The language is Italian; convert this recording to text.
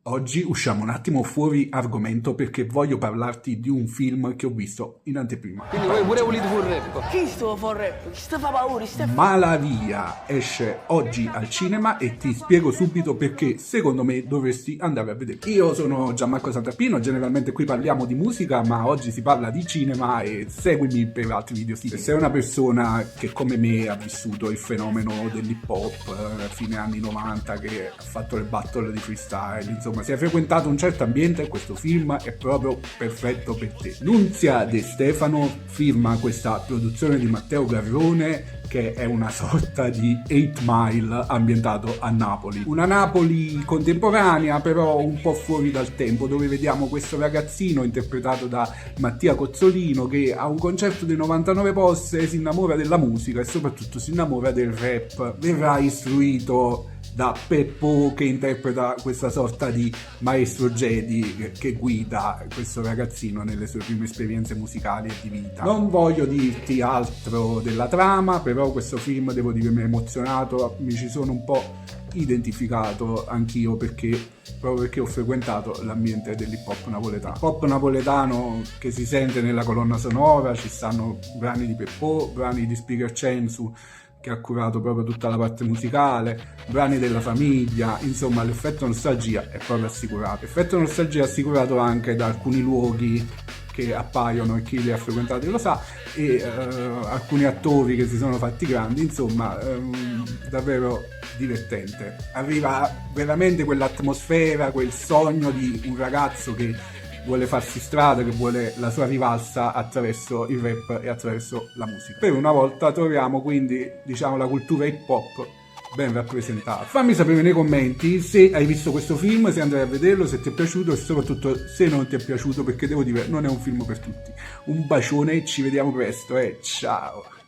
Oggi usciamo un attimo fuori argomento perché voglio parlarti di un film che ho visto in anteprima. Quindi voi pure volete fare un rap? Chi sto fa rap? Chi sta fa paura? Malavia esce oggi al cinema e ti spiego subito perché secondo me dovresti andare a vedere. Io sono Gianmarco Santarpino, generalmente qui parliamo di musica, ma oggi si parla di cinema e seguimi per altri video. Se sei una persona che come me ha vissuto il fenomeno dell'hip hop fine anni 90, che ha fatto le battle di freestyle, insomma se hai frequentato un certo ambiente, questo film è proprio perfetto per te. Nunzia De Stefano firma questa produzione di Matteo Garrone, che è una sorta di 8 Mile ambientato a Napoli. Una Napoli contemporanea, però un po' fuori dal tempo, dove vediamo questo ragazzino interpretato da Mattia Cozzolino che a un concerto di 99 posse si innamora della musica e soprattutto si innamora del rap. Verrà istruito da Peppo, che interpreta questa sorta di maestro Jedi che guida questo ragazzino nelle sue prime esperienze musicali e di vita. Non voglio dirti altro della trama, però questo film, devo dire, mi ha emozionato, mi ci sono un po' identificato anch'io proprio perché ho frequentato l'ambiente dell'hip hop napoletano. Pop napoletano che si sente nella colonna sonora, ci stanno brani di Peppo, brani di Speaker Censu, che ha curato proprio tutta la parte musicale, brani della famiglia, insomma l'effetto nostalgia è proprio assicurato. L'effetto nostalgia è assicurato anche da alcuni luoghi che appaiono e chi li ha frequentati lo sa, e alcuni attori che si sono fatti grandi, insomma davvero divertente. Arriva veramente quell'atmosfera, quel sogno di un ragazzo che vuole farsi strada, che vuole la sua rivalsa attraverso il rap e attraverso la musica. Per una volta troviamo quindi, diciamo, la cultura hip hop ben rappresentata. Fammi sapere nei commenti se hai visto questo film, se andrai a vederlo, se ti è piaciuto e soprattutto se non ti è piaciuto, perché devo dire non è un film per tutti. Un bacione e ci vediamo presto, ciao!